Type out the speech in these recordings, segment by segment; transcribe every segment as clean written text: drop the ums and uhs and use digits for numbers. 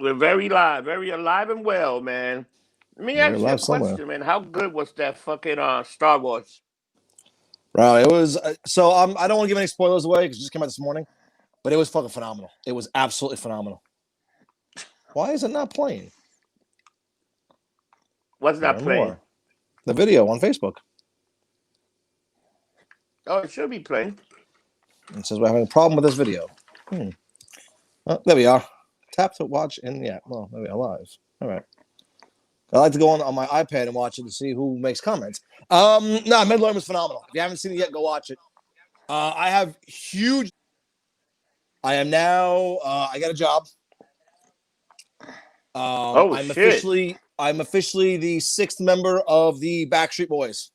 We're very alive and well, man. Let me We're ask you a alive somewhere. question, man. How good was that fucking Star Wars? Bro, it was so. I don't want to give any spoilers away because it just came out this morning, but it was fucking phenomenal. It was absolutely phenomenal. Why is it not playing? What's More not and playing? more. The video on Facebook. Oh, it should be playing. It says we're having a problem with this video. Oh, there we are. Tap to watch and yeah. Well, there we are live. All right. I like to go on my iPad and watch it to see who makes comments. No, Mandalorian was phenomenal. If you haven't seen it yet, go watch it. I have huge. I am now. I got a job. Oh shit! I'm officially the sixth member of the Backstreet Boys.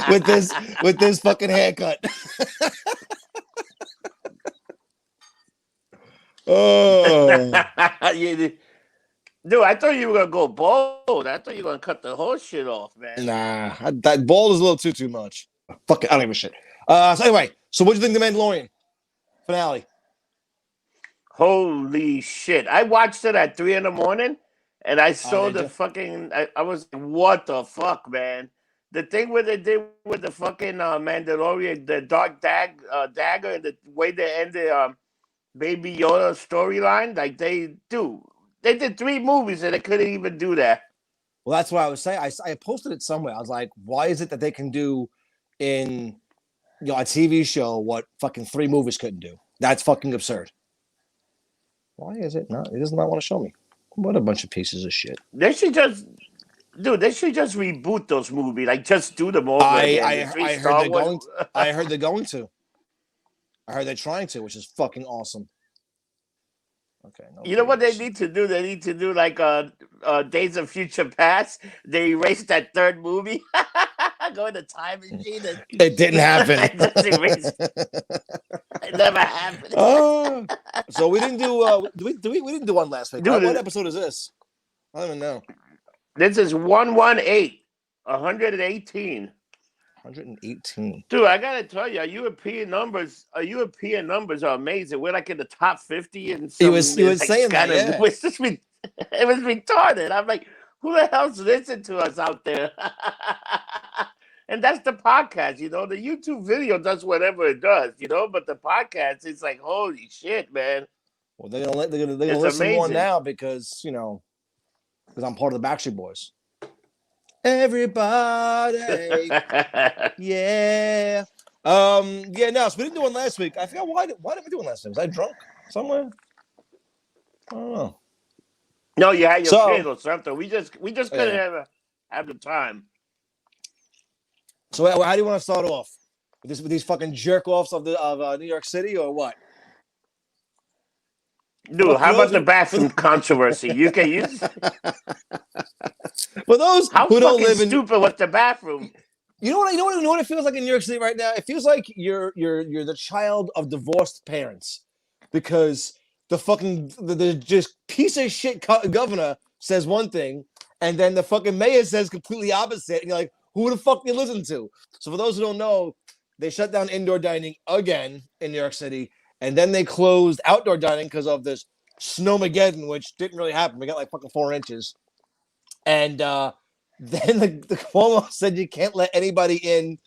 with this fucking haircut. Oh. Dude, I thought you were gonna go bold. I thought you were gonna cut the whole shit off, man. Nah, that ball is a little too much. Fuck it, I don't give a shit. So anyway, so what do you think of the Mandalorian finale? Holy shit! I watched it at 3 in the morning, and I Oh, saw did the you? fucking. I was like, what the fuck, man? The thing what they did with the fucking Mandalorian, the dagger, and the way they ended Baby Yoda storyline, like they do. They did 3 movies and they couldn't even do that. Well, that's what I was saying. I posted it somewhere. I was like, why is it that they can do in a TV show what fucking 3 movies couldn't do? That's fucking absurd. Why is it not? It does not want to show me. What a bunch of pieces of shit. They should just, dude. They should just reboot those movies. Like just do them over again. The three I heard Star they're Wars. going. I heard they're going to. I heard they're trying to, which is fucking awesome. Okay. No You know what they games. need to do? They need to do like Days of Future Past. They erased that third movie. Go in the time machine. And It didn't happen. just erase. It never happened. Oh, so we didn't do. We didn't do one last week. What Dude, episode is this? I don't even know. this is 118, 118. 118. Dude, I gotta tell you, our European numbers are amazing. We're like in the top 50 and He some was like saying that, Scandinavia. yeah. It was retarded. I'm like, who the hell's listening to us out there? And that's the podcast, the YouTube video does whatever it does, but the podcast is like, holy shit, man. Well, they're gonna It's listen more amazing. now because because I'm part of the Backstreet Boys. Everybody, yeah. Yeah. No, so we didn't do one last week. I forgot why didn't we do one last week? Was I drunk somewhere? I don't know. No, you had your kid So or something. We just couldn't have the time. so how do you want to start off with these fucking jerk offs of New York City or what? Dude, how about the bathroom controversy? You can use For those how who don't fucking live in, stupid was the bathroom? you know what it feels like in New York City right now? It feels like you're the child of divorced parents because the just piece of shit governor says one thing and then the fucking mayor says completely opposite, and you're like, who the fuck do you listen to? So for those who don't know, they shut down indoor dining again in New York City, and then they closed outdoor dining because of this snowmageddon, which didn't really happen. We got like fucking 4 inches. And then the Cuomo said you can't let anybody in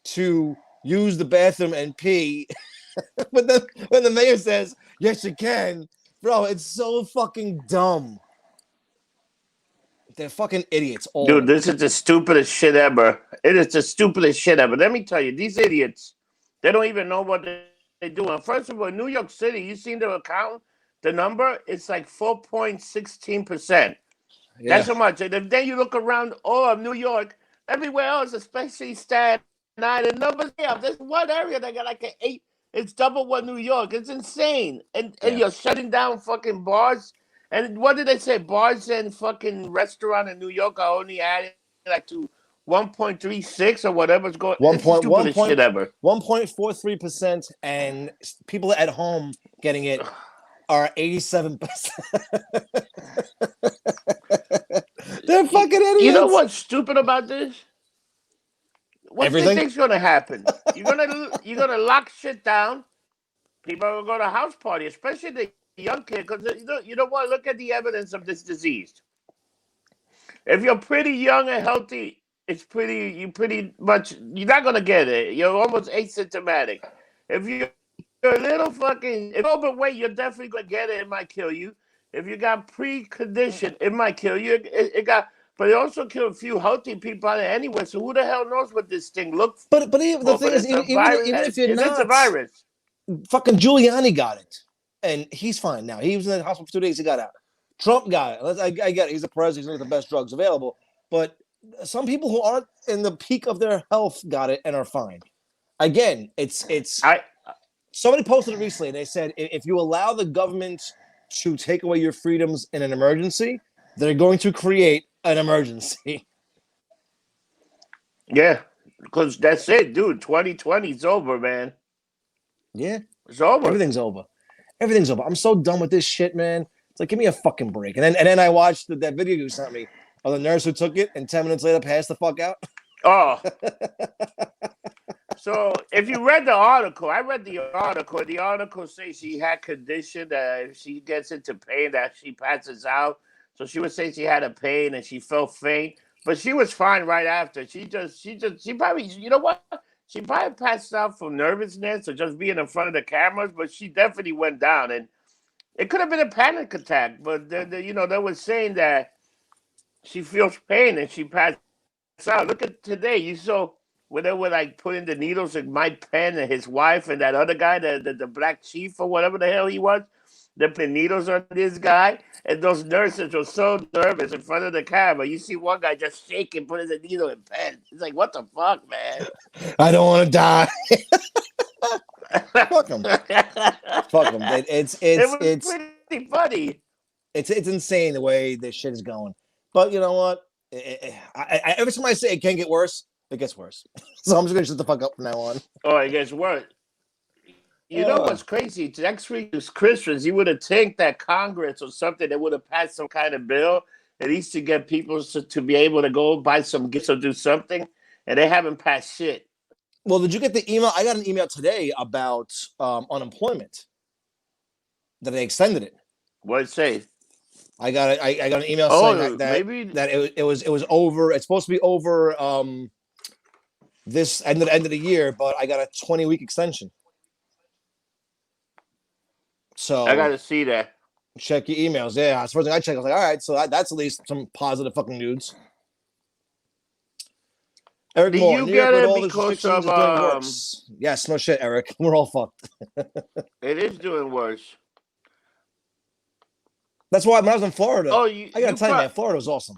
to use the bathroom and pee. But then when the mayor says, yes, you can, bro, it's so fucking dumb. They're fucking idiots, all of Dude, them. this is the stupidest shit ever. It is the stupidest shit ever. Let me tell you, these idiots, they don't even know what they're doing. First of all, New York City, you seen the account? The number? It's like 4.16%. Yeah. That's how much. And then you look around all of New York, everywhere else, especially Staten Island, the numbers here. There's one area that got like an 8. It's double what New York. It's insane. And Yeah. you're shutting down fucking bars. And what did they say? Bars and fucking restaurant in New York are only adding like to 1.36 or whatever's going. It's the stupidest shit ever. 1.43%, and people at home getting it are 87%. They're fucking idiots. You know what's stupid about this? What do you Everything? think's gonna happen? You're gonna lock shit down, People are gonna go to house party, especially the young kid, because you know what? Look at the evidence of this disease. If you're pretty young and healthy, you pretty much you're not gonna get it. You're almost asymptomatic. If you're a little fucking if you're overweight, you're definitely gonna get it. It might kill you. If you got precondition, it might kill you. It got, but it also killed a few healthy people out of anywhere. So who the hell knows what this thing looks for? But But even, it's the a thing is, virus. even if It you're is a not, virus. fucking Giuliani got it, and he's fine now. He was in the hospital for 2 days. He got out. Trump got it. I get it. He's the president. He's one of the best drugs available. But some people who aren't in the peak of their health got it and are fine. Again, it's I somebody posted it recently. And they said if you allow the government to take away your freedoms in an emergency, they're going to create an emergency. yeah, because that's it, dude. 2020 is over, man. Yeah, It's over. everything's over. Everything's over. I'm so done with this shit, man. It's like, give me a fucking break. And then I watched that video you sent me of the nurse who took it and 10 minutes later passed the fuck out. Oh, so if you read the article, I read the article. The article says she had condition that if she gets into pain that she passes out. So she was saying she had a pain and she felt faint, but she was fine right after. She probably, you know what? She probably passed out from nervousness or just being in front of the cameras, but she definitely went down, and it could have been a panic attack. But they were saying that she feels pain and she passed out. Look at today. You saw where they were like putting the needles in Mike Penn and his wife and that other guy, the black chief or whatever the hell he was. They put needles on this guy, and those nurses were so nervous in front of the camera. You see one guy just shaking, putting the needle in Penn. It's like, what the fuck, man? I don't want to die. Fuck them. Fuck them. It was pretty funny. It's insane the way this shit is going. But you know what? Every time I say it can't get worse, it gets worse. So I'm just gonna shut the fuck up from now on. Oh, it gets worse. You know what's crazy? Next week is Christmas. You would have think that Congress or something that would have passed some kind of bill at least to get people to be able to go buy some gifts or do something, and they haven't passed shit. Well, did you get the email? I got an email today about unemployment that they extended it. What it say? I got an email saying that maybe that it was over. It's supposed to be over this end of the year, but I got a 20-week extension. So I gotta see that. Check your emails. Yeah, as far as I checked, I was like, all right, so that's at least some positive fucking news. Eric Do Moore, you New get York with it all the because restrictions of is doing worse. Yes, no shit, Eric. We're all fucked. It is doing worse. That's why when I was in Florida, Oh, I gotta tell you, man, Florida was awesome.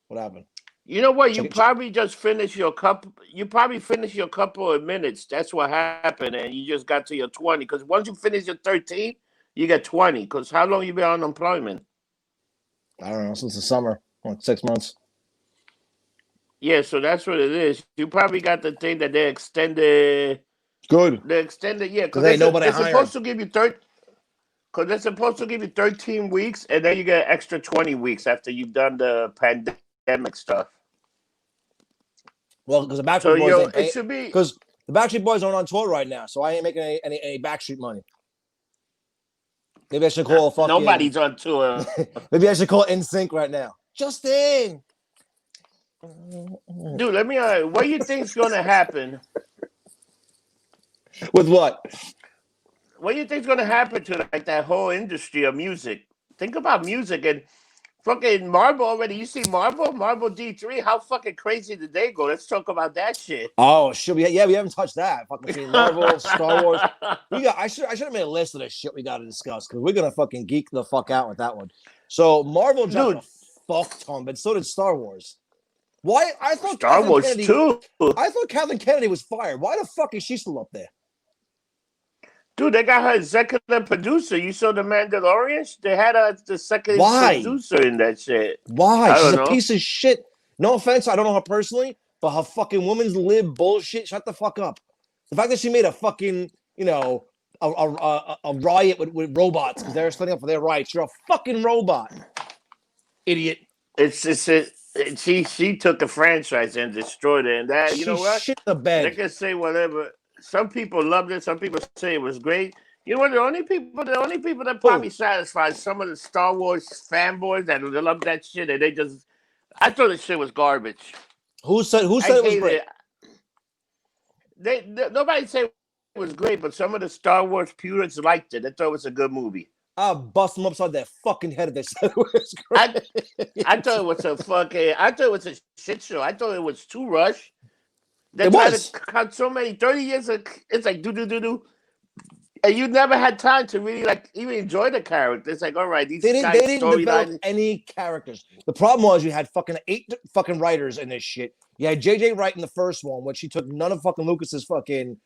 What happened? You know what? You probably just finished your couple. You probably finished your couple of minutes. That's what happened, and you just got to your 20. Because once you finish your 13, you get 20. Because how long you been on unemployment? I don't know, since the summer, like 6 months. Yeah, so that's what it is. You probably got the thing that they extended. Good. They extended, yeah, because they're supposed to give you 30. Because they're supposed to give you 13 weeks, and then you get an extra 20 weeks after you've done the pandemic stuff. Well, because the Backstreet Boys ain't it should be because the Backstreet Boys aren't on tour right now, so I ain't making any Backstreet money. Maybe I should call fucking. Nobody's on tour. Maybe I should call NSYNC right now. Justin. Dude, let me. What do you think's gonna happen? With what? What do you think's gonna happen to like that whole industry of music? Think about music and fucking Marvel already. You see Marvel D23. How fucking crazy did they go? Let's talk about that shit. Oh shit! We haven't touched that. Fucking seen Marvel, Star Wars. I should have made a list of the shit we got to discuss because we're gonna fucking geek the fuck out with that one. So Marvel dropped a fuck ton, but so did Star Wars. Why? I thought Star Wars too. I thought Kathleen Kennedy was fired. Why the fuck is she still up there? Dude, they got her executive producer. You saw the Mandalorian? They had her the second producer in that shit. Why? She's a piece of shit. No offense, I don't know her personally, but her fucking women's lib bullshit. Shut the fuck up. The fact that she made a fucking, a riot with robots because they're standing up for their rights. You're a fucking robot, idiot. She took the franchise and destroyed it, and that you know what? Shit the bed. They can say whatever. Some people loved it. Some people say it was great. You know what? The only people that Who? probably satisfied some of the Star Wars fanboys that love that shit, and they just. I thought the shit was garbage. Who said I it was hated great? it. Nobody said it was great, but some of the Star Wars purists liked it. They thought it was a good movie. I'll bust them upside their fucking head if they said it was I I great. thought it was a fucking. I thought it was a shit show. I thought it was too rushed. They It tried to was. cut so many 30 years. It's like do, and you never had time to really like even enjoy the character. It's like, all right, these They guys' didn't develop storyline. any characters. The problem was you had fucking 8 fucking writers in this shit. You had JJ writing the first one, which he took none of fucking Lucas's fucking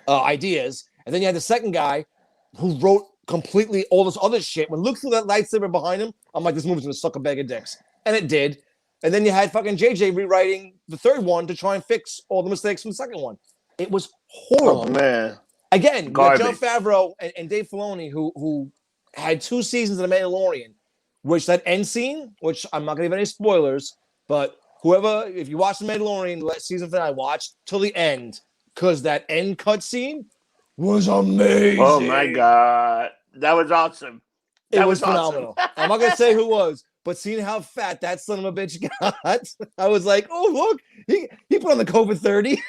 ideas, and then you had the second guy who wrote completely all this other shit. When Luke threw that lightsaber behind him, I'm like, this movie's gonna suck a bag of dicks, and it did. And then you had fucking JJ rewriting the third one to try and fix all the mistakes from the second one. It was horrible. Oh man, Again, you got Jon garbage. Favreau and Dave Filoni, who had 2 seasons of The Mandalorian, which that end scene, which I'm not going to give any spoilers, but whoever, if you watch The Mandalorian season finale, watch till the end, because that end cut scene was amazing. Oh my god, that was awesome. It That was was awesome. phenomenal. I'm not going to say who was, but seeing how fat that son of a bitch got, I was like, oh, look, he put on the COVID 30.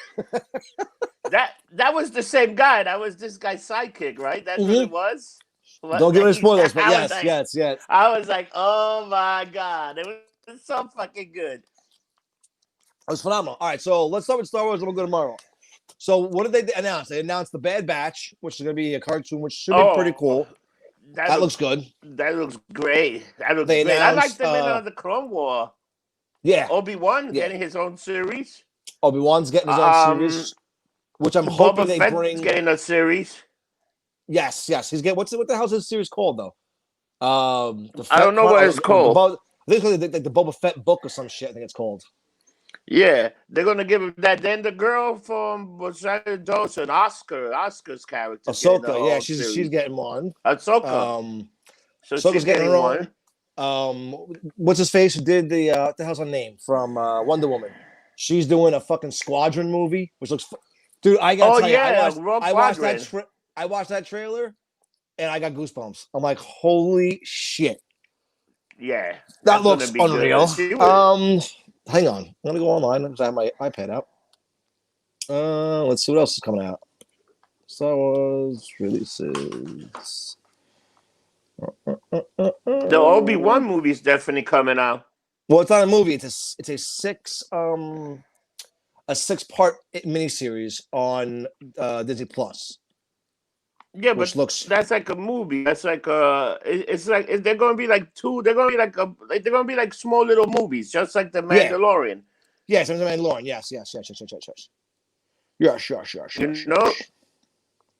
That was the same guy. That was this guy's sidekick, right? That's what it was. Don't give any spoilers, but I was yes. I was like, oh my god, it was so fucking good. It was phenomenal. All right, so let's start with Star Wars and we'll go tomorrow. So what did they announce? They announced The Bad Batch, which is going to be a cartoon, which should be pretty cool. That looks good. That looks great. That looks They great. I like announced, them in the Clone War. Yeah. Obi-Wan getting his own series. Obi-Wan's getting his own series, which I'm hoping they bring. Getting a series. Yes. He's getting what the hell's his series called though? I don't know what it's called. I think it's like the Boba Fett book or some shit. I think it's called. Yeah, they're gonna give him that. Then the girl from Rosario Dawson, Oscar's character. Ahsoka, yeah, she's getting one. Ahsoka. So Ahsoka's she's getting her own. What's his face? Who did the what the hell's her name from Wonder Woman? She's doing a fucking Squadron movie, which looks. Dude, I gotta tell you, I watched that trailer, and I got goosebumps. I'm like, holy shit! Yeah, that looks unreal. Hang on, I'm gonna go online because I have my iPad out. Let's see what else is coming out. Star Wars releases. The Obi-Wan movie is definitely coming out. Well, it's not a movie. It's a 6-part miniseries on Disney Plus. Yeah, but that's like a movie. That's like it's like they're gonna be like two. They're gonna be like small little movies, just like the Mandalorian. Yes, I'm the Mandalorian. Yes. Yeah, sure. You know,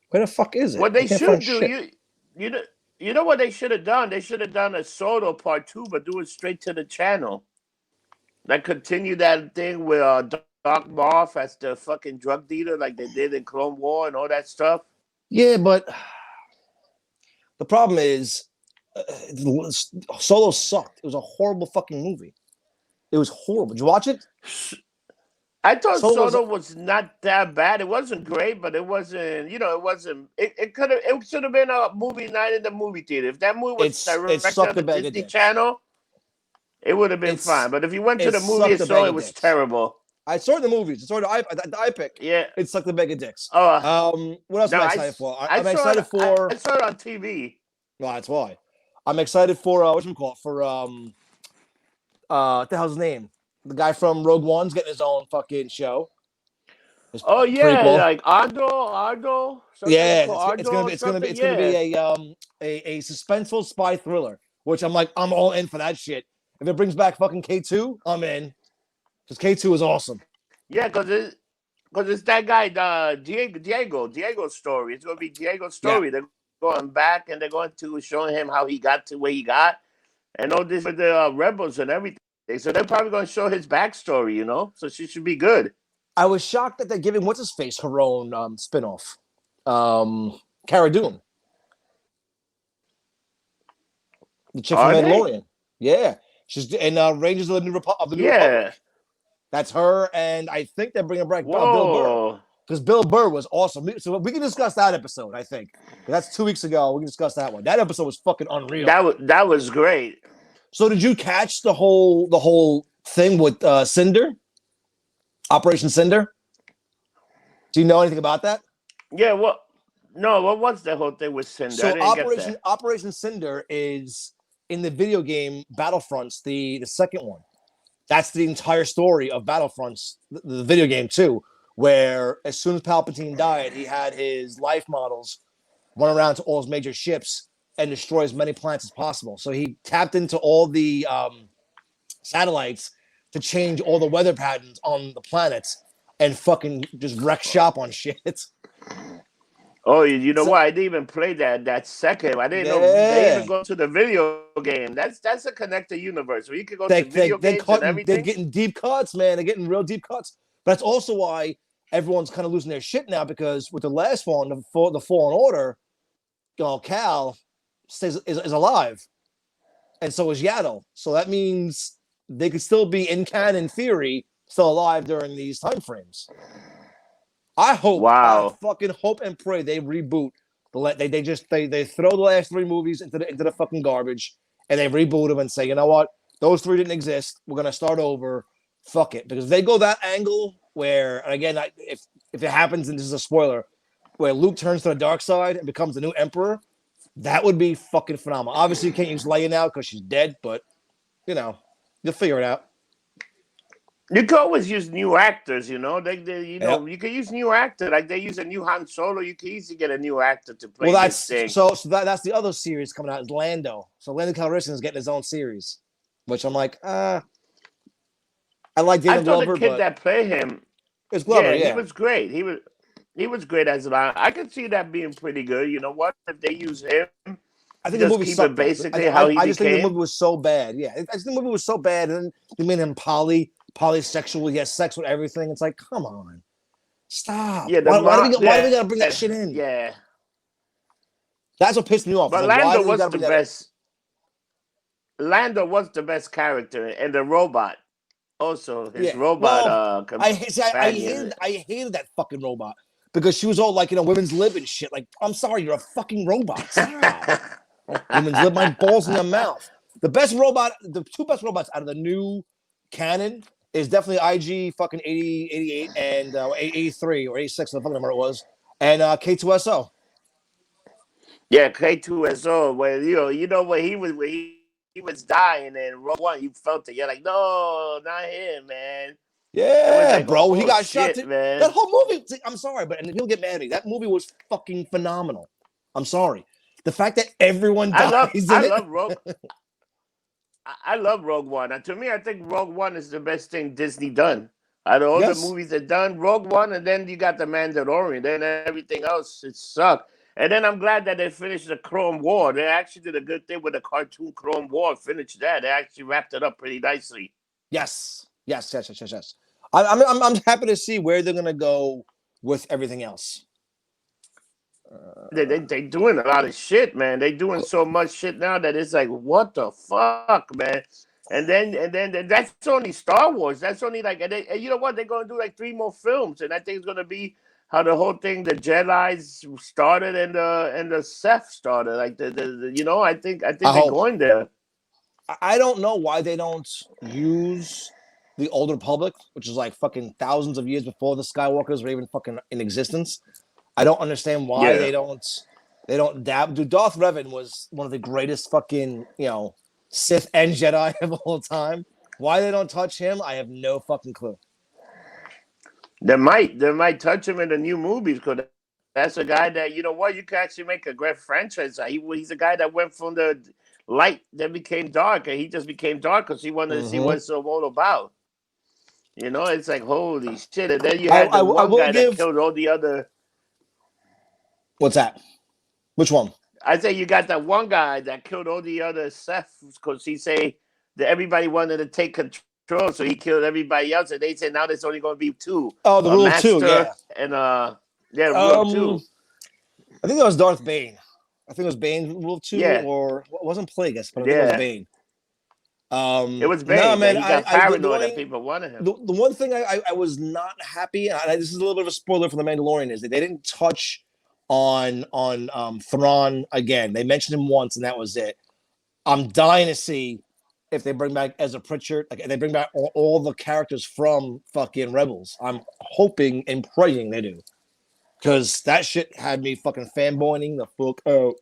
where the fuck is it? What they should do, you know what they should have done? They should have done a Solo Part 2, but do it straight to the channel. Like continue that thing with Darth Moff as the fucking drug dealer, like they did in Clone War and all that stuff. Yeah, but the problem is Solo sucked. It was a horrible fucking movie. It was horrible. Did you watch it? I thought Solo was not that bad. It wasn't great, but it wasn't. It wasn't. It should have been a movie night in the movie theater. If that movie was directed on the Disney Channel, it would have been fine. But if you went to the movie and saw it, was terrible. I saw it in the movies. I saw it the iPic. Yeah. It sucked the bag of dicks. What else am I excited for? I'm excited for... I saw it on TV. Well, that's why. I'm excited for, whatchamacallit, for, what the hell's his name? The guy from Rogue One's getting his own fucking show. Prequel. Like Ardo. Yeah, it's gonna be a suspenseful spy thriller, which I'm all in for that shit. If it brings back fucking K2, I'm in. Because K2 is awesome. Yeah, because it's that guy, Diego's story. It's going to be Diego's story. Yeah. They're going back and they're going to show him how he got to where he got. And all this with the rebels and everything. So they're probably going to show his backstory, So she should be good. I was shocked that they're giving, what's-his-face, her own spinoff. Cara Dune. The chick from Mandalorian. Yeah. She's in Rangers of the New Republic. That's her, and I think they're bringing back Bill Burr. because Bill Burr was awesome. So we can discuss that episode. I think that's 2 weeks ago. We can discuss that one. That episode was fucking unreal. That was great. So did you catch the whole thing with Cinder, Operation Cinder? Do you know anything about that? Yeah. Well, no. What was the whole thing with Cinder? So I didn't get that. Operation Cinder is in the video game Battlefronts, the second one. That's the entire story of Battlefronts, the video game too, where as soon as Palpatine died, he had his life models run around to all his major ships and destroy as many planets as possible. So he tapped into all the satellites to change all the weather patterns on the planets and fucking just wreck shop on shit. Oh, you know what? I didn't even play that second. I didn't know they even go to the video game. That's a connected universe where you could go to video games and everything. They're getting deep cuts, man. They're getting real deep cuts. But that's also why everyone's kind of losing their shit now, because with the last one, the Fallen Order, Cal is alive, and so is Yaddle. So that means they could still be in canon theory, still alive during these time frames. I hope. Wow. I fucking hope and pray they reboot. They throw the last 3 movies into the fucking garbage, and they reboot them and say, you know what, those 3 didn't exist. We're gonna start over. Fuck it, because if they go that angle where, and again, if it happens, and this is a spoiler, where Luke turns to the dark side and becomes the new Emperor, that would be fucking phenomenal. Obviously, you can't use Leia now because she's dead, but you'll figure it out. You can always use new actors, you can use new actors. Like they use a new Han Solo, you can easily get a new actor to play this thing. So that's the other series coming out, is Lando. So Lando Calrissian is getting his own series, which I'm like, I like Daniel Glover, the kid that played him. It's Glover, he was great. He was great as Lando. I could see that being pretty good. You know what? If they use him, I think the movie sucked. Basically, how he became. I just think the movie was so bad. Yeah, I just think the movie was so bad, and then they made him polysexual. He has sex with everything. It's like, come on, stop. Yeah, why do we gotta bring that shit in? Yeah, that's what pissed me off. But Lando was the best. Lando was the best character, and the robot. Also, his robot. I hated that fucking robot because she was all like, women's lib and shit. Like, I'm sorry, you're a fucking robot. Stop. Women's lib, my balls in your mouth. The 2 best robots out of the new canon is definitely IG fucking 80, 88 and 83 or 86, I don't remember what it was, and K2SO. Yeah, K2SO. Where when he was dying in Rogue One, you felt it. You're like, no, not him, man. Yeah, like, bro, he got shot. Man. That whole movie. I'm sorry, but he'll get mad at me. That movie was fucking phenomenal. I'm sorry. The fact that everyone dies I love Rogue. I love Rogue One. And to me, I think Rogue One is the best thing Disney done. Out of all the movies they've done, Rogue One, and then you got The Mandalorian. Then everything else, it sucked. And then I'm glad that they finished the Clone War. They actually did a good thing with the cartoon Clone War. Finished that. They actually wrapped it up pretty nicely. Yes. I'm happy to see where they're gonna go with everything else. They doing a lot of shit, man. They doing so much shit now that it's like, what the fuck, man. And then that's only Star Wars. That's only like, and you know what? They're gonna do like 3 more films, and I think it's gonna be how the whole thing, the Jedi's started and the Sith started. Like I think they're going there. I don't know why they don't use the Old Republic, which is like fucking thousands of years before the Skywalkers were even fucking in existence. I don't understand why they don't dab. Dude, Darth Revan was one of the greatest fucking, Sith and Jedi of all time. Why they don't touch him, I have no fucking clue. They might touch him in the new movies, because that's a guy that, you can actually make a great franchise. He's a guy that went from the light that became dark, and he just became dark because he wanted to see what it's all about. It's like, holy shit. And then you had the one guy that killed all the other. What's that? Which one? I say you got that one guy that killed all the other Seths because he say that everybody wanted to take control, so he killed everybody else, and they said now there's only going to be 2. Oh, the rule 2, yeah. And rule 2. I think that was Darth Bane. I think it was Bane rule 2, or it wasn't Plagueis, but I think it was Bane. It was Nah, big that man. he got The paranoid that only people wanted him. the one thing I was not happy, and this is a little bit of a spoiler for the Mandalorian, is that they didn't touch on Thrawn again. They mentioned him once, and that was it. I'm dying to see if they bring back Ezra Pritchard, like they bring back all the characters from fucking Rebels. I'm hoping and praying they do, because that shit had me fucking fanboying the fuck out.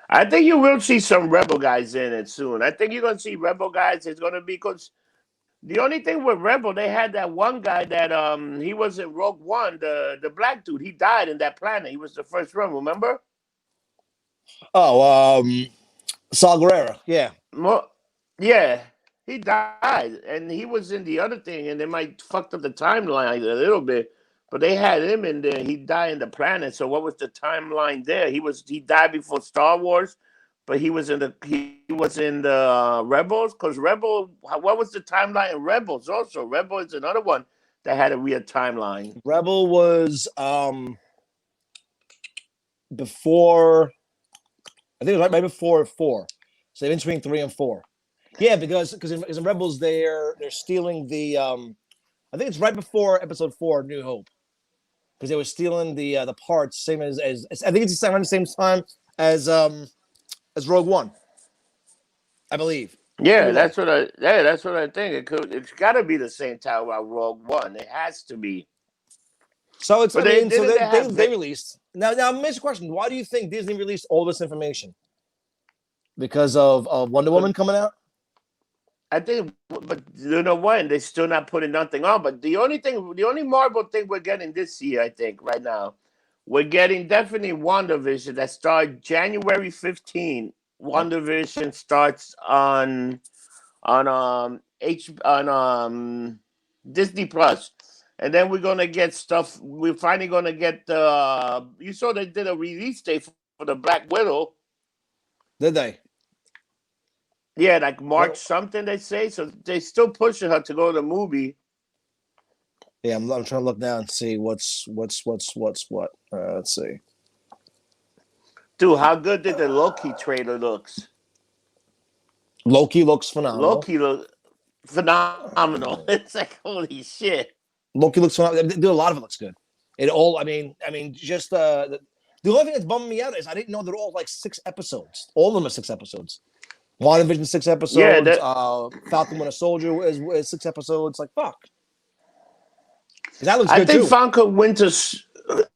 I think you will see some Rebel guys in it soon. I think you're gonna see Rebel guys. It's gonna be because the only thing with Rebel, they had that one guy that he was in Rogue One, the black dude. He died in that planet. He was the first one. Remember? Oh, Saw Gerrera, yeah. Mo- yeah, he died, and he was in the other thing, and they might fucked up the timeline a little bit. But they had him in there. He died in the planet. So what was the timeline there? He died before Star Wars, but he was in the Rebels because Rebel. What was the timeline in Rebels? Also, Rebel is another one that had a weird timeline. Rebel was before, I think it was right before 4, so in between 3 and 4. Yeah, because in Rebels they're stealing the I think it's right before Episode 4, New Hope, because they were stealing the parts, same as I think it's around the same time as Rogue One, I believe. Could be wrong. That's what I think. It's got to be the same time about Rogue One. It has to be. So it's, But I they mean, so didn't they have. released now. Now, I'm a question: why do you think Disney released all this information? Because of Wonder Woman coming out? I think, but you know what? They're still not putting nothing on. But the only Marvel thing we're getting this year, I think, right now, we're getting definitely WandaVision that starts January 15th. Yep. WandaVision starts on Disney Plus, and then we're gonna get stuff. We're finally gonna get the. You saw they did a release date for the Black Widow. Did they? Yeah, like March What? something they say. So they still pushing her to go to the movie. Yeah, I'm trying to look now and see what's what. Let's see. Dude, how good did the Loki trailer looks? Loki looks phenomenal. Loki look phenomenal. It's like holy shit. Loki looks phenomenal. A lot of it looks good. It all. I mean, just the only thing that's bumming me out is I didn't know they're all like 6 episodes. All of them are 6 episodes. WandaVision 6 Yeah, episodes. Falcon Winter Soldier is 6 episodes. Like fuck. That looks I good think too. Falcon Winters.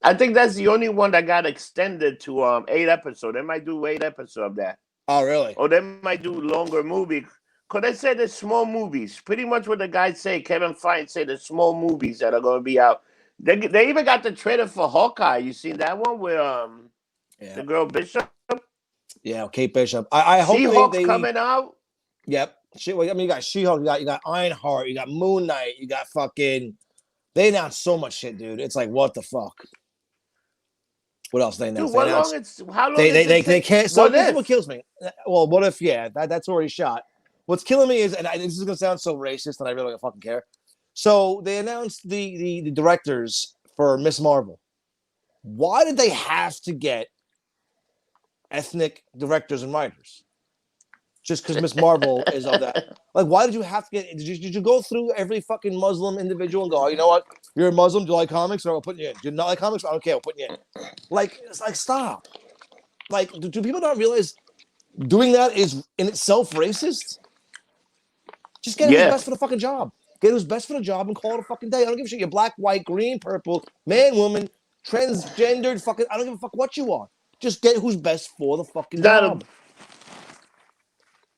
I think that's the only one that got extended to 8 episodes. They might do 8 episodes of that, Oh really? or they might do longer movie. Cause they said there's small movies. Pretty much what the guys say. Kevin Feige said there's small movies that are gonna be out. They even got the trailer for Hawkeye. You seen that one where Yeah. the girl Bishop? Yeah. Kate Bishop. I hope She-Hulk's they. coming out. Yep. I mean, you got She-Hulk. You got Ironheart. You got Moon Knight. You got fucking. They announced so much shit, dude. It's like what the fuck. What else they Dude, announced? They what long announced it's how long does it they take? can't. So What this is what if? kills me. Well, what if? Yeah, that's already shot. What's killing me is, and this is gonna sound so racist, and I really don't fucking care. So they announced the directors for Miss Marvel. Why did they have to get ethnic directors and writers? Just because Miss Marvel is of that. Like, why did you have to get? Did you go through every fucking Muslim individual and go, oh, you know what? You're a Muslim. Do you like comics? Or we'll put you in. Do you not like comics? I don't care. We'll put you in. Like, it's like stop. Like, do people not realize doing that is in itself racist? Just get who's Yeah. best for the fucking job. Get who's best for the job and call it a fucking day. I don't give a shit. You're black, white, green, purple, man, woman, transgendered, fucking. I don't give a fuck what you are. Just get who's best for the fucking Not a, job.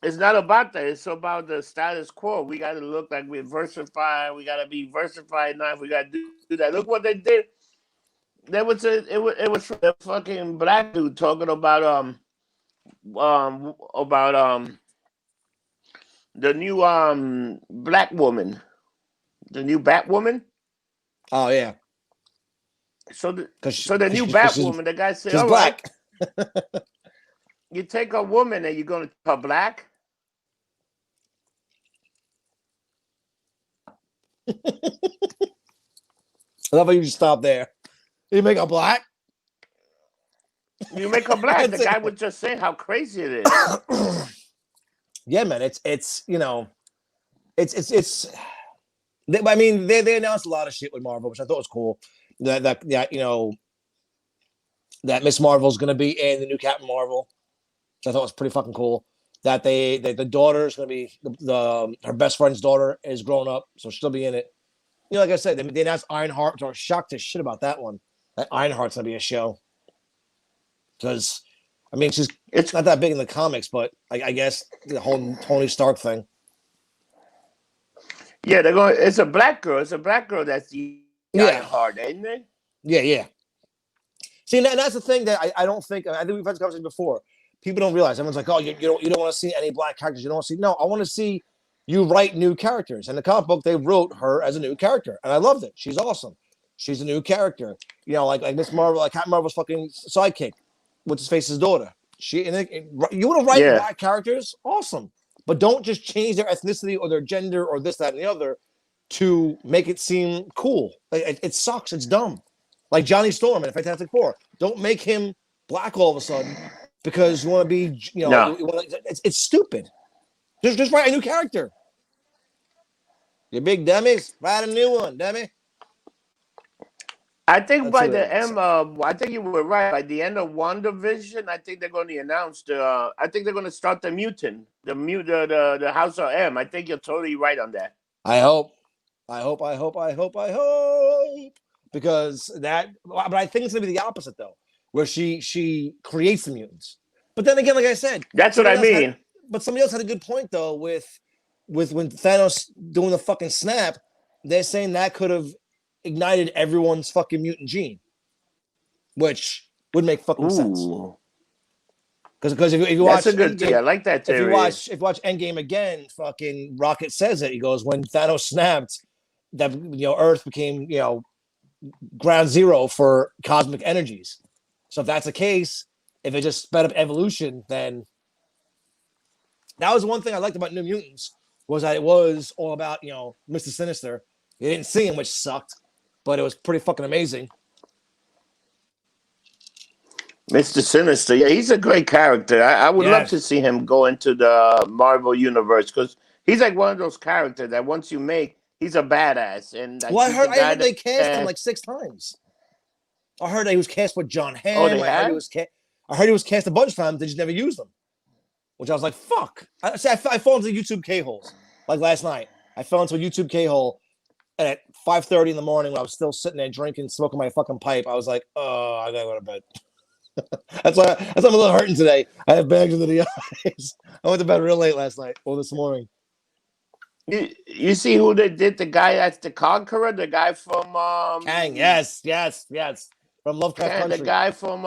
it's not about that. It's about the status quo. We got to look like we're versatile. We got to be versatile enough. We got to do that. Look what they did. There was it was a fucking black dude talking about the new black woman, the new Batwoman. Oh yeah, So the because so the new Batwoman, the guy said, she's "All right, black. you take a woman and you're gonna make her black." I love how you just stop there. You make her black. You make her black. The That's guy it. was just saying how crazy it is. yeah, man, it's you know, it's. I mean, they announced a lot of shit with Marvel, which I thought was cool. That you know that Miss Marvel's going to be in the new Captain Marvel, which I thought was pretty fucking cool. That the daughter is going to be her best friend's daughter is grown up, so she'll be in it. You know, like I said, they announced Ironheart, which I was shocked as shit about that one. That Ironheart's going to be a show because, I mean, she's It's not that big in the comics, but I guess the whole Tony Stark thing. yeah, they're going. It's a black girl. It's a black girl that's the Yeah, Ironheart, isn't it? yeah. See, and that's the thing that I don't think. I think we've had this conversation before. People don't realize. Everyone's like, "Oh, you don't want to see any black characters. You don't want to see." No, I want to see you write new characters. In the comic book, they wrote her as a new character, and I loved it. She's awesome. She's a new character. You know, like Miss Marvel, like Captain Marvel's fucking sidekick, what's his face's daughter. You want to write Yeah. black characters? Awesome, but don't just change their ethnicity or their gender or this, that, and the other to make it seem cool. It sucks. It's dumb. Like Johnny Storm in Fantastic Four. Don't make him black all of a sudden because you want to be, you know, No. it's stupid. Just write a new character. You big dummies, write a new one, dummy. I think That's by what the it is. end, I think you were right. By the end of WandaVision, I think they're going to announce the. I think they're going to start the mutant, the House of M. I think you're totally right on that. I hope. Because that, but I think it's gonna be the opposite though, where she creates the mutants. But then again, like I said, That's what I mean. somebody else had a good point though with when Thanos doing the fucking snap, they're saying that could have ignited everyone's fucking mutant gene, which would make fucking sense. Ooh, Because if you that's watch a good theory. I like that if theory. you watch Endgame again, fucking Rocket says it. He goes, when Thanos snapped, that Earth became ground zero for cosmic energies. So if that's the case, if it just sped up evolution, then that was one thing I liked about New Mutants was that it was all about Mr. Sinister. You didn't see him, which sucked, but it was pretty fucking amazing. Mr. Sinister, yeah, he's a great character. I would love to see him go into the Marvel universe because he's like one of those characters that once you make, he's a badass. And like, Well, I he's the heard guy they cast him like 6 times. I heard that he was cast with John Hamm. Oh, they I heard he was cast a bunch of times. They just never used him, which I was like, "Fuck!" I fell into YouTube K-holes like last night. I fell into a YouTube K-hole, and at 5:30 in the morning, when I was still sitting there drinking, smoking my fucking pipe, I was like, "Oh, I gotta go to bed." That's why I'm a little hurting today. I have bags under the eyes. I went to bed real late last night or this morning. You see who they did? The guy that's the Conqueror, the guy from Kang. Yes. From Lovecraft Country. The guy from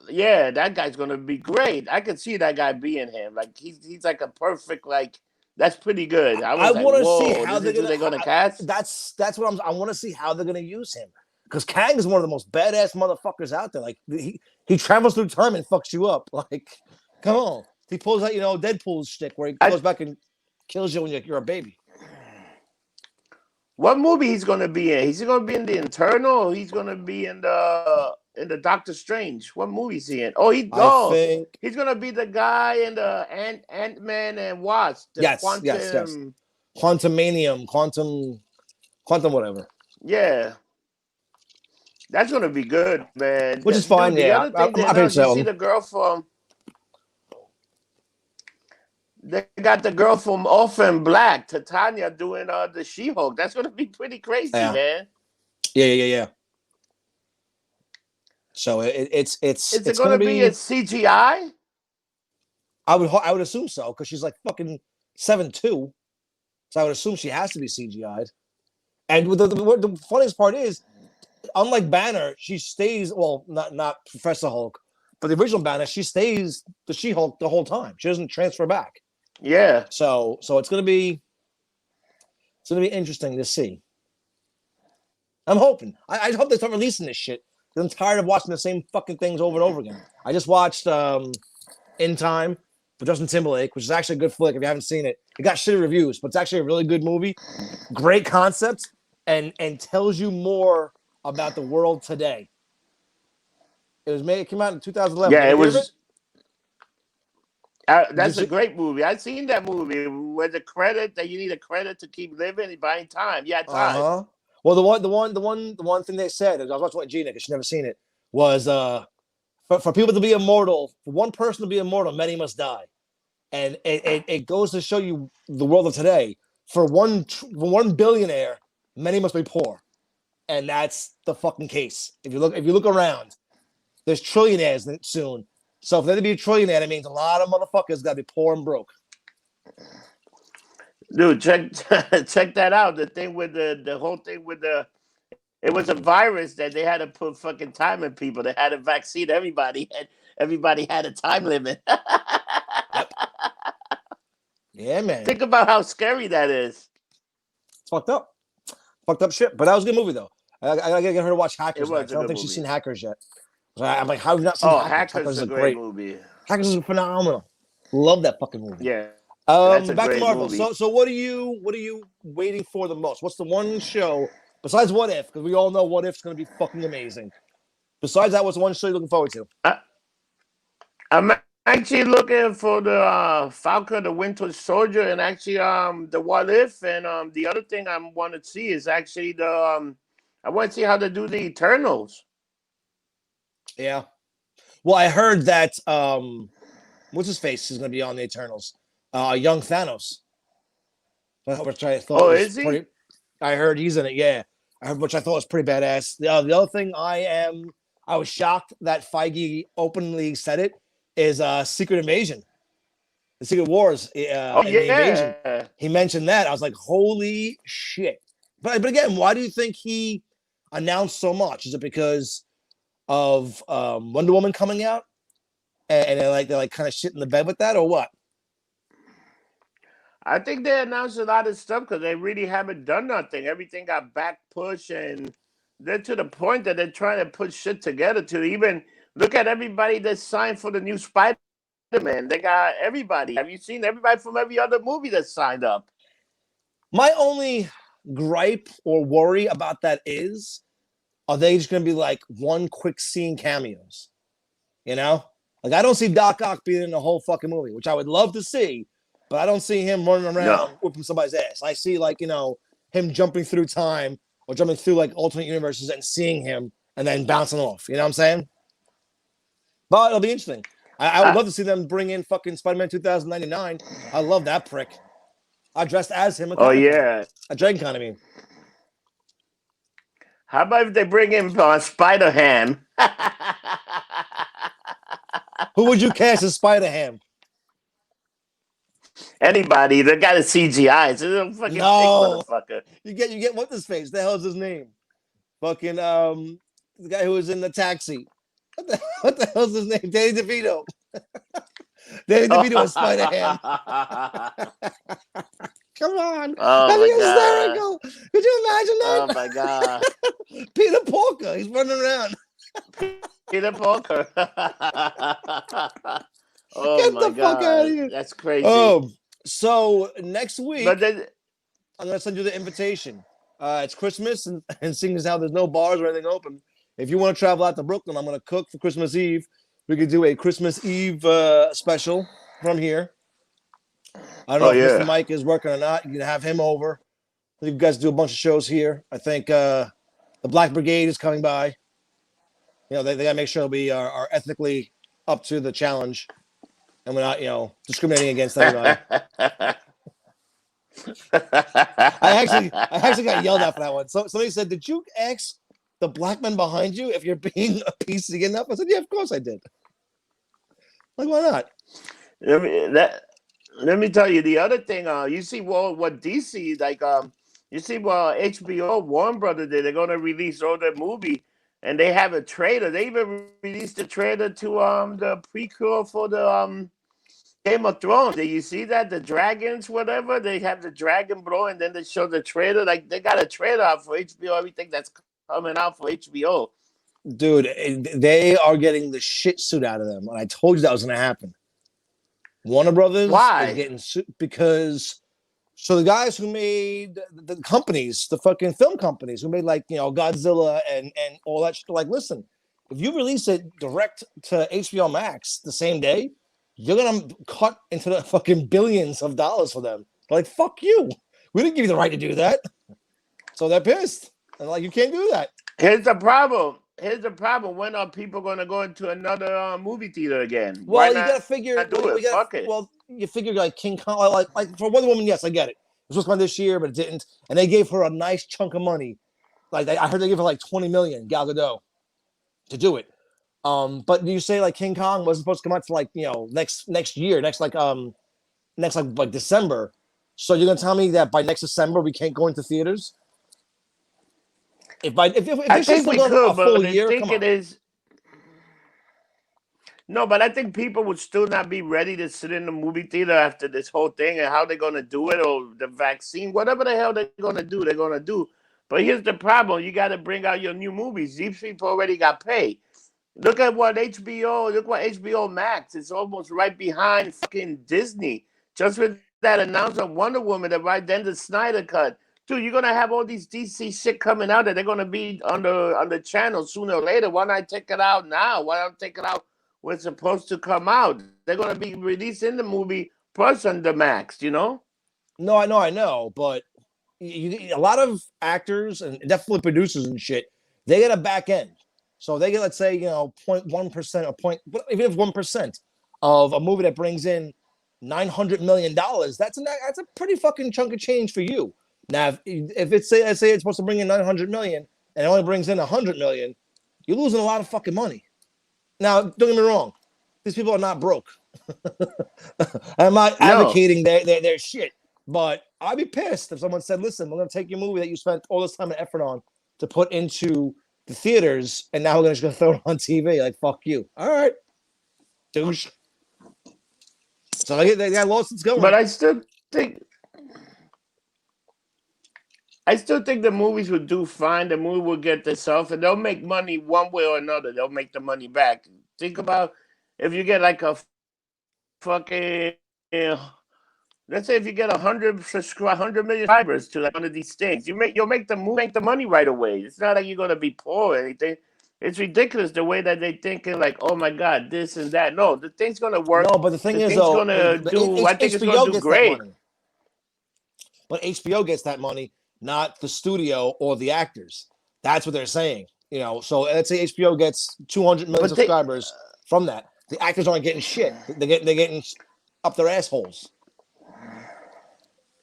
that guy's gonna be great. I could see that guy being him. Like he's like a perfect that's pretty good. I want to see how they're gonna cast. That's what I want to see how they're gonna use him because Kang is one of the most badass motherfuckers out there. Like he travels through time and fucks you up. Like, come on, he pulls out Deadpool's shtick where he goes back and kills you when you're a baby. What movie he's gonna be in? He's gonna be in the Eternal, or he's gonna be in the Doctor Strange. What movie is he in? Oh, he's gonna be the guy in the Ant-Man and Wasp. Yes. Quantumanium, quantum whatever. Yeah. That's gonna be good, man. Which is fine. The other thing you see the girl from. They got the girl from Orphan Black, Titania, doing the She-Hulk. That's gonna be pretty crazy, man. Yeah. So it's gonna be a CGI. I would assume so because she's like fucking 7'2", so I would assume she has to be CGI'd. And the funniest part is, unlike Banner, she stays not Professor Hulk, but the original Banner, she stays the She-Hulk the whole time. She doesn't transfer back. Yeah. So it's gonna be interesting to see. I'm hoping. I hope they start releasing this shit. I'm tired of watching the same fucking things over and over again. I just watched In Time with Justin Timberlake, which is actually a good flick if you haven't seen it. It got shitty reviews, but it's actually a really good movie. Great concept and tells you more about the world today. It came out in 2011. Yeah, it was. That's a great movie. I've seen that movie where the credit that you need a credit to keep living and buying time. Yeah, time. Well, the one thing they said, I was watching with Gina because she's never seen it, was for people to be immortal, for one person to be immortal, many must die, and it goes to show you the world of today. For one billionaire, many must be poor, and that's the fucking case. If you look around, there's trillionaires soon. So for there to be a trillionaire, that means a lot of motherfuckers got to be poor and broke. Dude, check that out. The thing with the whole thing with it was a virus that they had to put fucking time in people. They had to vaccine everybody, and everybody had a time limit. Yep. Yeah, man. Think about how scary that is. It's fucked up shit. But that was a good movie though. I gotta get her to watch Hackers. I don't think she's seen Hackers yet. I'm like, how have you not seen Hackers? Hackers is a great movie. Hackers is phenomenal. Love that fucking movie. Yeah. That's a back great to Marvel. Movie. So what are you waiting for the most? What's the one show besides What If? Because we all know What If's going to be fucking amazing. Besides that, what's the one show you're looking forward to? I'm actually looking for the Falcon, the Winter Soldier, and actually the What If, and the other thing I want to see is actually the I want to see how they do the Eternals. Yeah. Well, I heard that what's his face is going to be on the Eternals. Young Thanos. Which I thought was is he? Pretty, I heard he's in it. Yeah, which I thought was pretty badass. The other thing I was shocked that Feige openly said it is Secret Invasion, the Secret Wars. The Invasion. He mentioned that. I was like, holy shit! But again, why do you think he announced so much? Is it because of Wonder Woman coming out, and they're like kind of shit in the bed with that, or what? I think they announced a lot of stuff because they really haven't done nothing. Everything got back pushed, and they're to the point that they're trying to put shit together to even look at everybody that signed for the new Spider-Man. They got everybody. Have you seen everybody from every other movie that signed up? My only gripe or worry about that is, are they just going to be like one quick scene cameos? You know? Like, I don't see Doc Ock being in the whole fucking movie, which I would love to see. But I don't see him running around whipping somebody's ass. I see, like, him jumping through time or jumping through, like, alternate universes and seeing him and then bouncing off. You know what I'm saying? But it'll be interesting. I would love to see them bring in fucking Spider-Man 2099. I love that prick. I dressed as him. Yeah. A Dragon Con, I mean. How about if they bring in Spider-Ham? Who would you cast as Spider-Ham? Anybody that got a CGI, it's a fucking motherfucker. You get what's his face? The hell's his name? Fucking the guy who was in the taxi. What the hell's his name? Danny DeVito. Danny DeVito is Spider-Ham. Come on. That'd be hysterical. Could you imagine that? Oh my god. Peter Porker, he's running around. Peter Porker. Oh Get my the god. Fuck out of here. That's crazy. So next week but then, I'm gonna send you the invitation. It's Christmas, and seeing as how there's no bars or anything open, if you want to travel out to Brooklyn, I'm gonna cook for Christmas Eve. We could do a Christmas Eve special from here. I don't know if Mr. Mike is working or not. You can have him over. You guys do a bunch of shows here. I think the Black Brigade is coming by. They gotta make sure we are ethnically up to the challenge, and we're not, discriminating against anybody. I actually got yelled at for that one. So somebody said, "Did you ask the black man behind you if you're being a PC enough?" I said, "Yeah, of course I did." Like, why not? Let me tell you the other thing. You see, what DC like. You see, HBO Warner Brothers did. They're gonna release all their movie, and they have a trailer. They even released a trailer to the prequel for the Game of Thrones. Did you see that? The dragons, whatever. They have the dragon blow, and then they show the trailer. Like, they got a trailer out for HBO. Everything that's coming out for HBO. Dude, they are getting the shit suit out of them. And I told you that was going to happen. Warner Brothers is getting sued because the guys who made the companies, the fucking film companies who made Godzilla and all that shit, like, listen, if you release it direct to HBO Max the same day, you're gonna cut into the fucking billions of dollars for them. They're like, fuck you. We didn't give you the right to do that. So they're pissed. And like, you can't do that. Here's the problem. Here's the problem. When are people going to go into another movie theater again? Why Well, you not gotta figure. do it? Fuck it. Well, you figure like King Kong, like for Wonder Woman. Yes, I get it. It was supposed to come this year, but it didn't. And they gave her a nice chunk of money. Like I heard they gave her like 20 million, Gal Gadot, to do it. But you say like King Kong wasn't supposed to come out to like next year, next like December. So you're gonna tell me that by next December we can't go into theaters? If I this shit's think still we going could, a full but I year, think come on. it is. No, but I think people would still not be ready to sit in the movie theater after this whole thing and how they're going to do it or the vaccine, whatever the hell they're going to do, they're going to do. But here's the problem. You got to bring out your new movies. These people already got paid. Look at what HBO Max is almost right behind fucking Disney. Just with that announcement of Wonder Woman, that right then the Snyder cut. Dude, you're gonna have all these DC shit coming out that they're gonna be on the channel sooner or later. Why not take it out now? Why not take it out when it's supposed to come out? They're gonna be releasing the movie plus on the Max, you know? No, I know, but a lot of actors and definitely producers and shit, they get a back end. So they get, let's say, 0.1% or even if 1% of a movie that brings in $900 million, that's a pretty fucking chunk of change for you. Now, if it's let's say it's supposed to bring in 900 million and it only brings in 100 million, you're losing a lot of fucking money. Now, don't get me wrong, these people are not broke. I'm not No. advocating their shit, but I'd be pissed if someone said, "Listen, we're going to take your movie that you spent all this time and effort on to put into the theaters, and now we're just going to throw it on TV." Like, fuck you. All right, douche. So they got lawsuits going. But I still think the movies will do fine. The movie will get itself, and they'll make money one way or another. They'll make the money back. Think about if you get like a fucking, let's say if you get 100 million subscribers to like one of these things, you'll make the money right away. It's not like you're gonna be poor or anything. It's ridiculous the way that they thinking like, oh my god, this and that. No, the thing's gonna work. No, but the thing The is, thing's though, gonna do. I think it's gonna HBO do gets that great. money. But HBO gets that money, not the studio or the actors. That's what they're saying. So let's say HBO gets 200 million But they, subscribers from that. The actors aren't getting shit. They're getting up their assholes.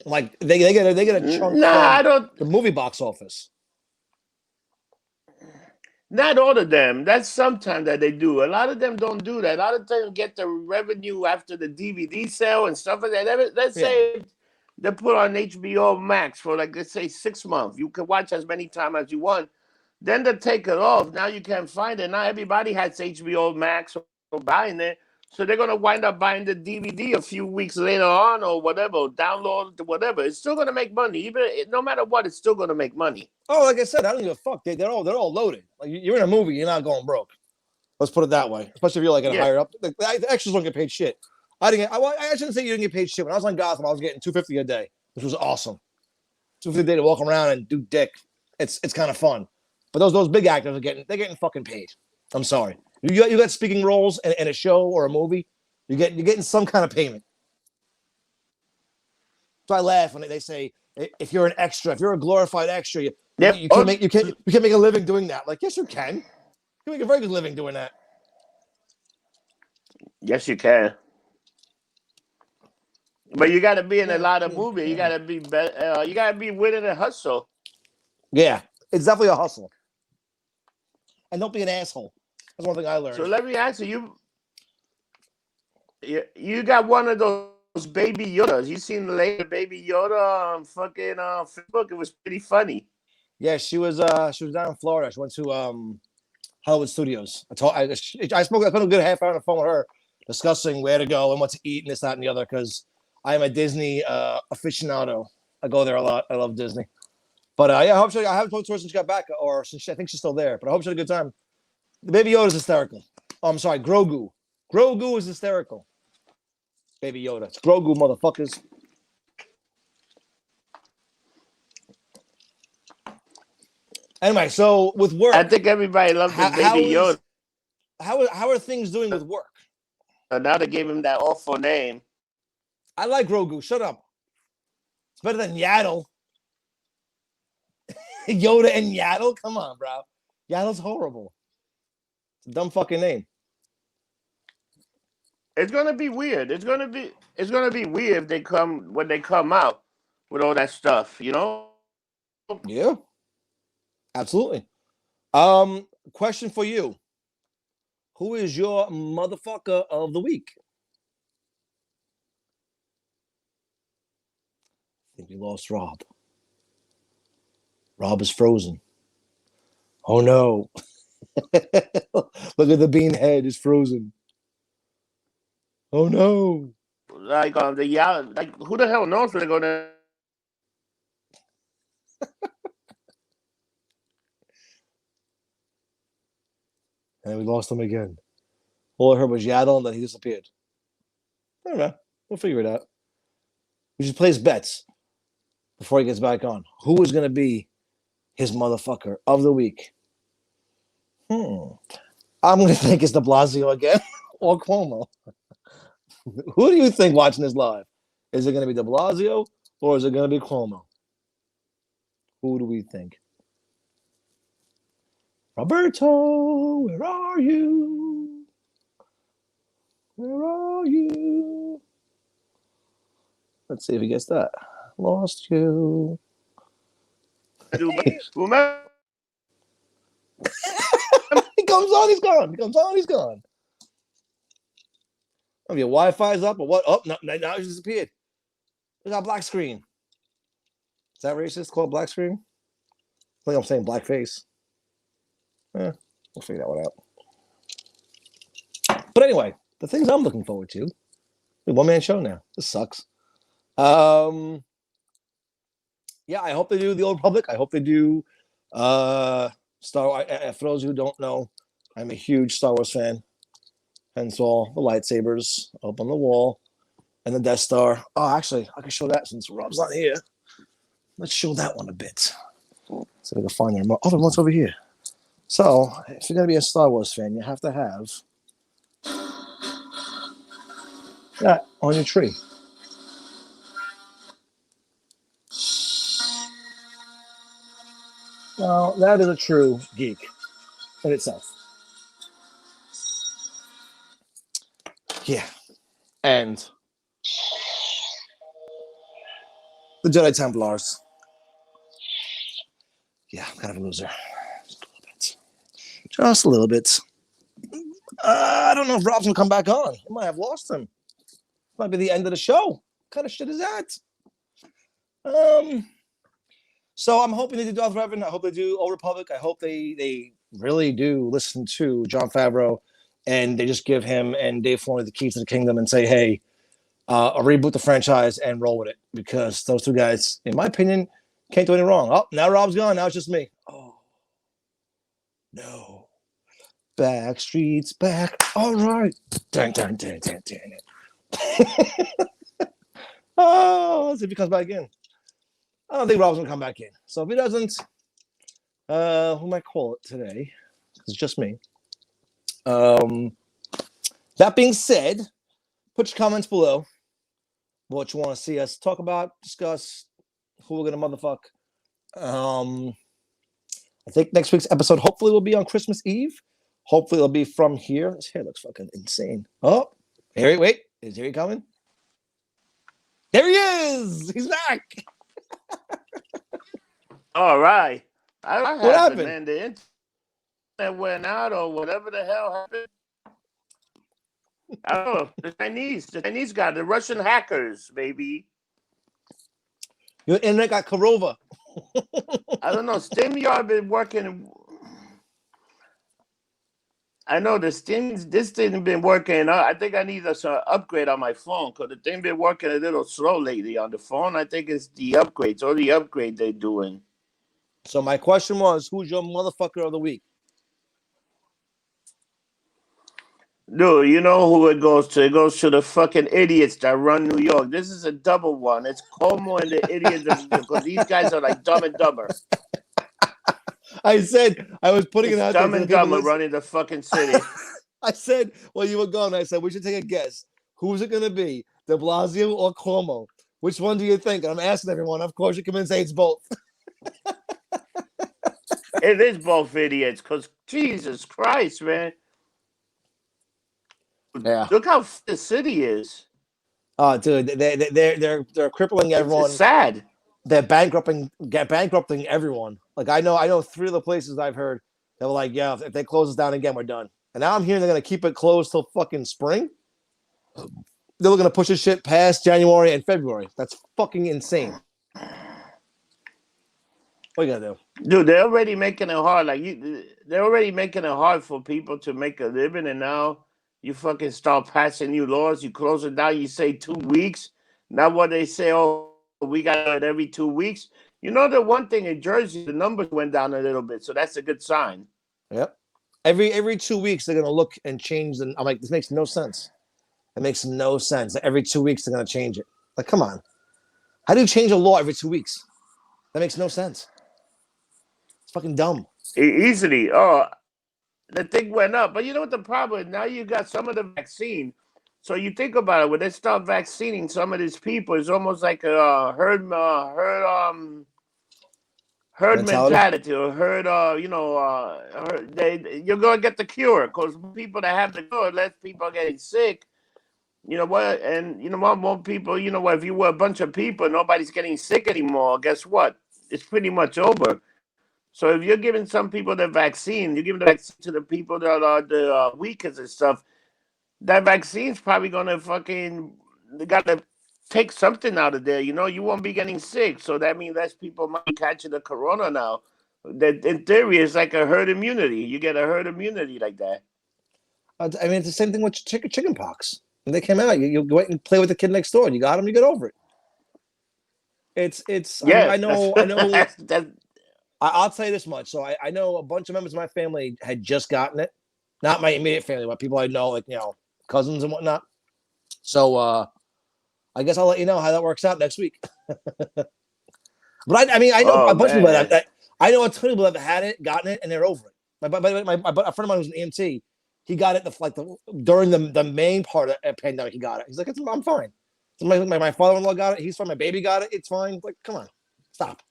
Like they get a chunk nah, from I don't. the movie box office. Not all of them. That's sometimes that they do. A lot of them don't do that. A lot of them get the revenue after the DVD sale and stuff like that. Let's Yeah. say they put on HBO Max for like let's say 6 months. You can watch as many times as you want. Then they take it off. Now you can't find it. Now everybody has HBO Max or buying it. So they're gonna wind up buying the DVD a few weeks later on or whatever, download whatever. It's still gonna make money. Even no matter what, it's still gonna make money. Oh, like I said, I don't give a fuck. They're all loaded. Like you're in a movie, you're not going broke. Let's put it that way. Especially if you're like higher up. The extras don't get paid shit. I shouldn't say you didn't get paid shit. When I was on Gotham, I was getting $250 a day, which was awesome. $250 a day to walk around and do dick. It's kind of fun. But those big actors they're getting fucking paid. I'm sorry. You got speaking roles in a show or a movie, you're getting some kind of payment. So I laugh when they say if you're an extra, if you're a glorified extra, you can't make a living doing that. Like, yes, you can. You can make a very good living doing that. Yes, you can. But you got to be in a lot of movies. You got to be better. You got to be willing to hustle. Yeah, it's definitely a hustle. And don't be an asshole. That's one thing I learned. So let me ask you. You got one of those baby Yodas. You seen the latest baby Yoda on fucking Facebook? It was pretty funny. Yeah, she was down in Florida. She went to Hollywood Studios. I spent a good half hour on the phone with her discussing where to go and what to eat and this, that, and the other because I am a Disney aficionado. I go there a lot. I love Disney. But I haven't talked to her since she got back, or since I think she's still there. But I hope she had a good time. The baby Yoda is hysterical. Oh, I'm sorry, Grogu. Grogu is hysterical. Baby Yoda. It's Grogu, motherfuckers. Anyway, so with work, I think everybody loves the baby Yoda. How are things doing with work? now they gave him that awful name. I like Grogu. Shut up. It's better than Yaddle. Yoda and Yaddle? Come on, bro. Yaddle's horrible. It's a dumb fucking name. It's gonna be weird. It's gonna be weird if when they come out with all that stuff, you know? Yeah. Absolutely. Question for you. Who is your motherfucker of the week? I think we lost Rob. Rob is frozen. Oh no. Look at the bean head, it's frozen. Oh no. Like like who the hell knows when they're gonna And we lost him again. All I heard was Yaddle and then he disappeared. I don't know. We'll figure it out. We should place bets before he gets back on. Who is going to be his motherfucker of the week? I'm going to think it's de Blasio again or Cuomo. Who do you think watching this live? Is it going to be de Blasio or is it going to be Cuomo? Who do we think? Roberto, where are you? Where are you? Let's see if he gets that. Lost you. remember. He comes on, he's gone. He comes on, he's gone. Oh, your Wi-Fi's up or what? Oh, no, now he's disappeared. There's our black screen. Is that racist? Called black screen? I think I'm saying blackface. We'll figure that one out. But anyway, the things I'm looking forward to. One-man show now. This sucks. Yeah, I hope they do The Old Republic. I hope they do Star Wars. For those who don't know, I'm a huge Star Wars fan. Hence all the lightsabers up on the wall and the Death Star. Oh, actually, I can show that since Rob's not here. Let's show that one a bit. So we can find the remote. Oh, the remote's over here. So, if you're going to be a Star Wars fan, you have to have that on your tree. Now, that is a true geek in itself. Yeah. And the Jedi Templars. Yeah, I'm kind of a loser. Just a little bit. I don't know if Rob's going to come back on. I might have lost him. Might be the end of the show. What kind of shit is that? So I'm hoping they do Darth Revan. I hope they do Old Republic. I hope they really do listen to Jon Favreau and they just give him and Dave Filoni the keys to the kingdom and say, hey, reboot the franchise and roll with it. Because those two guys, in my opinion, can't do anything wrong. Oh, now Rob's gone. Now it's just me. Oh, no. Backstreet's back. All right. Dun. Oh, let's see if he comes back in. I don't think Rob's gonna come back in. So if he doesn't, who might call it today? It's just me. That being said, put your comments below. What you want to see us talk about, discuss, who we're gonna motherfuck. I think next week's episode hopefully will be on Christmas Eve. Hopefully it'll be from here. His hair looks fucking insane. Oh, wait. Is he coming? There he is! He's back! All right. What happened? Man, the internet went out or whatever the hell happened. I don't know. The Chinese guy, the Russian hackers, baby. Your internet got Korova. I don't know. StreamYard been working. I know this thing been working. I think I need an upgrade on my phone because the thing been working a little slow lately on the phone. I think it's the upgrades or the upgrade they're doing. So my question was, who's your motherfucker of the week? No, you know who it goes to? It goes to the fucking idiots that run New York. This is a double one. It's Cuomo and the idiots because these guys are like Dumb and Dumber. I said I was putting it out Dumb there. and Dumber running the fucking city. I said, well, you were gone. I said, we should take a guess. Who's it going to be, de Blasio or Cuomo? Which one do you think? And I'm asking everyone. Of course, you come in and say it's both. It is both idiots, because Jesus Christ, man. Yeah. Look how the city is. Oh, dude, they're crippling It's everyone. sad. They're bankrupting everyone. Like I know 3 of the places I've heard that were like, yeah, if they close us down again, we're done. And now I'm hearing they're gonna keep it closed till fucking spring. They're looking to push this shit past January and February. That's fucking insane. What you gonna do? Dude, they're already making it hard. They're already making it hard for people to make a living, and now you fucking start passing new laws. You close it down. You say 2 weeks. Now what they say? Oh, we got it every 2 weeks. You know the one thing in Jersey, the numbers went down a little bit, so that's a good sign. Yep. Every 2 weeks they're gonna look and change. And I'm like, this makes no sense. It makes no sense. Every 2 weeks they're gonna change it. Like, come on. How do you change a law every 2 weeks? That makes no sense. It's fucking dumb. Easily. Oh, the thing went up. But you know what the problem is? Now you got some of the vaccine. So you think about it, when they start vaccinating some of these people, it's almost like a herd mentality or you're gonna get the cure, because people that have the cure, less people are getting sick. You know what? And you know what? More people. You know what? If you were a bunch of people, nobody's getting sick anymore. Guess what? It's pretty much over. So if you're giving some people the vaccine, you're giving the vaccine to the people that are the weakest and stuff. That vaccine's probably gonna fucking, they gotta take something out of there. You know, you won't be getting sick, so that means less people might be catching the corona now. That in theory is like a herd immunity. You get a herd immunity like that. I mean, it's the same thing with chicken pox. When they came out, you go and play with the kid next door. You got him, you get over it. It's. I mean, Yes, I know. that's I'll tell you this much. So I know a bunch of members of my family had just gotten it. Not my immediate family, but people I know, like, cousins and whatnot. So I guess I'll let you know how that works out next week. But I mean, I know a bunch of people that I know a ton of people that have had it, gotten it, and they're over it. A friend of mine who's an EMT, he got it during the main part of the pandemic. He got it. He's like, I'm fine. So my father-in-law got it. He's fine. My baby got it. It's fine. Like, come on, stop.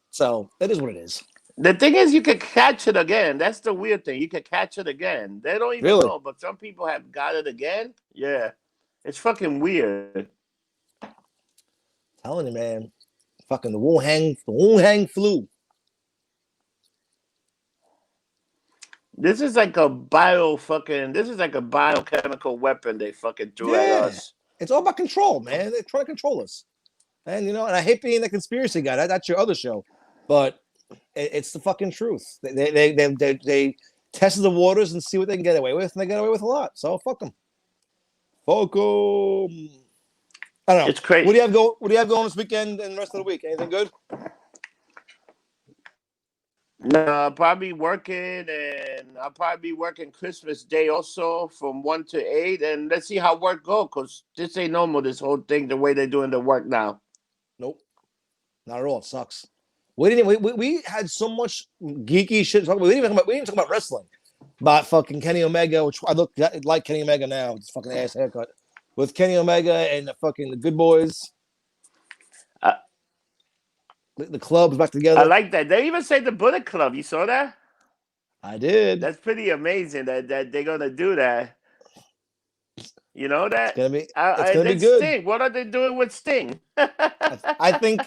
So it is what it is. the thing is, you could catch it again. That's the weird thing. You could catch it again. They don't even know, but some people have got it again. Yeah, it's fucking weird. Telling you, man. Fucking the Wuhan flu. This is like a biochemical weapon they fucking threw at us. It's all about control, man. They're trying to control us. And and I hate being the conspiracy guy. That's your other show. But it's the fucking truth. They tested the waters and see what they can get away with, and they get away with a lot. So fuck them. Fuck them. I don't know. It's crazy. What do you have going this weekend and the rest of the week? Anything good? No, probably working, and I'll probably be working Christmas Day also from 1 to 8, and let's see how work goes, because this ain't normal, this whole thing, the way they're doing the work now. Nope. Not at all. It sucks. We had so much geeky shit. We didn't even talk about wrestling. About fucking Kenny Omega, which I look like Kenny Omega now. It's fucking ass haircut. With Kenny Omega and the Good Boys. The club's back together. I like that. They even say the Bullet Club. You saw that? I did. That's pretty amazing that they're gonna do that. You know that? It's gonna be good. Sting. What are they doing with Sting? I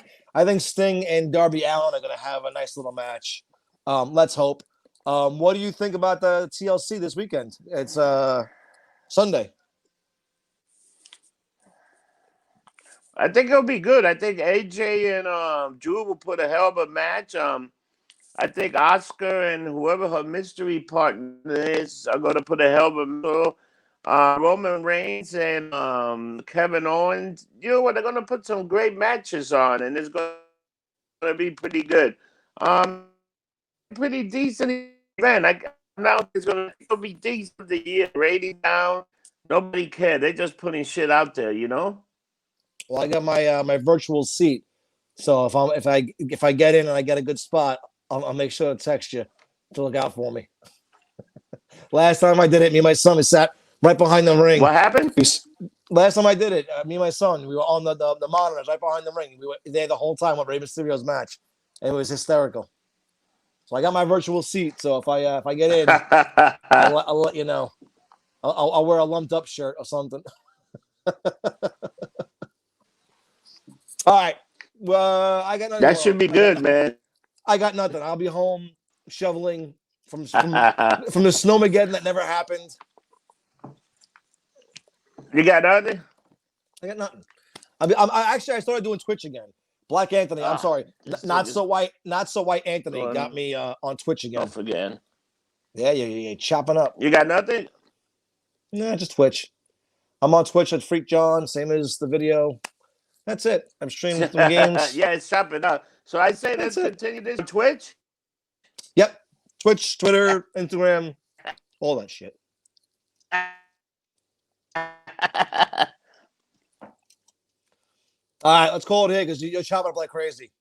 think Sting and Darby Allin are gonna have a nice little match. Let's hope. What do you think about the TLC this weekend? It's Sunday. I think it'll be good. I think AJ and Drew will put a hell of a match. I think Oscar and whoever her mystery partner is are going to put a hell of a match. Roman Reigns and Kevin Owens. You know what? They're going to put some great matches on, and it's going to be pretty good. Pretty decent event. Now it's going to be decent the year. Rating down. Nobody cares. They're just putting shit out there, you know? Well, I got my virtual seat, so if I get in and I get a good spot, I'll make sure to text you to look out for me. Last time I did it, me and my son, we sat right behind the ring. What happened? Last time I did it, me and my son, we were on the monitors right behind the ring. We were there the whole time with Rey Mysterio's match, and it was hysterical. So I got my virtual seat. So if I get in, I'll let you know. I'll wear a lumped up shirt or something. All right. Well, I got nothing. That should be good, man. I got nothing. I'll be home shoveling from the snowmageddon that never happened. You got nothing? I got nothing. I started doing Twitch again. Black Anthony. I'm sorry. Not so white Anthony got me on Twitch again. Off again. Yeah. Chopping up. You got nothing? Nah, just Twitch. I'm on Twitch at FreakJonn, same as the video. That's it. I'm streaming some games. Yeah, it's chopping up. So I say let's continue this on Twitch. Yep. Twitch, Twitter, Instagram, all that shit. All right, let's call it here because you're chopping up like crazy.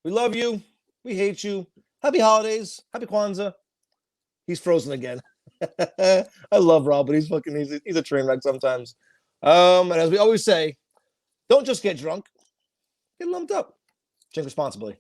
We love you. We hate you. Happy holidays. Happy Kwanzaa. He's frozen again. I love Rob, but he's a train wreck sometimes. And as we always say, don't just get drunk. Get lumped up. Drink responsibly.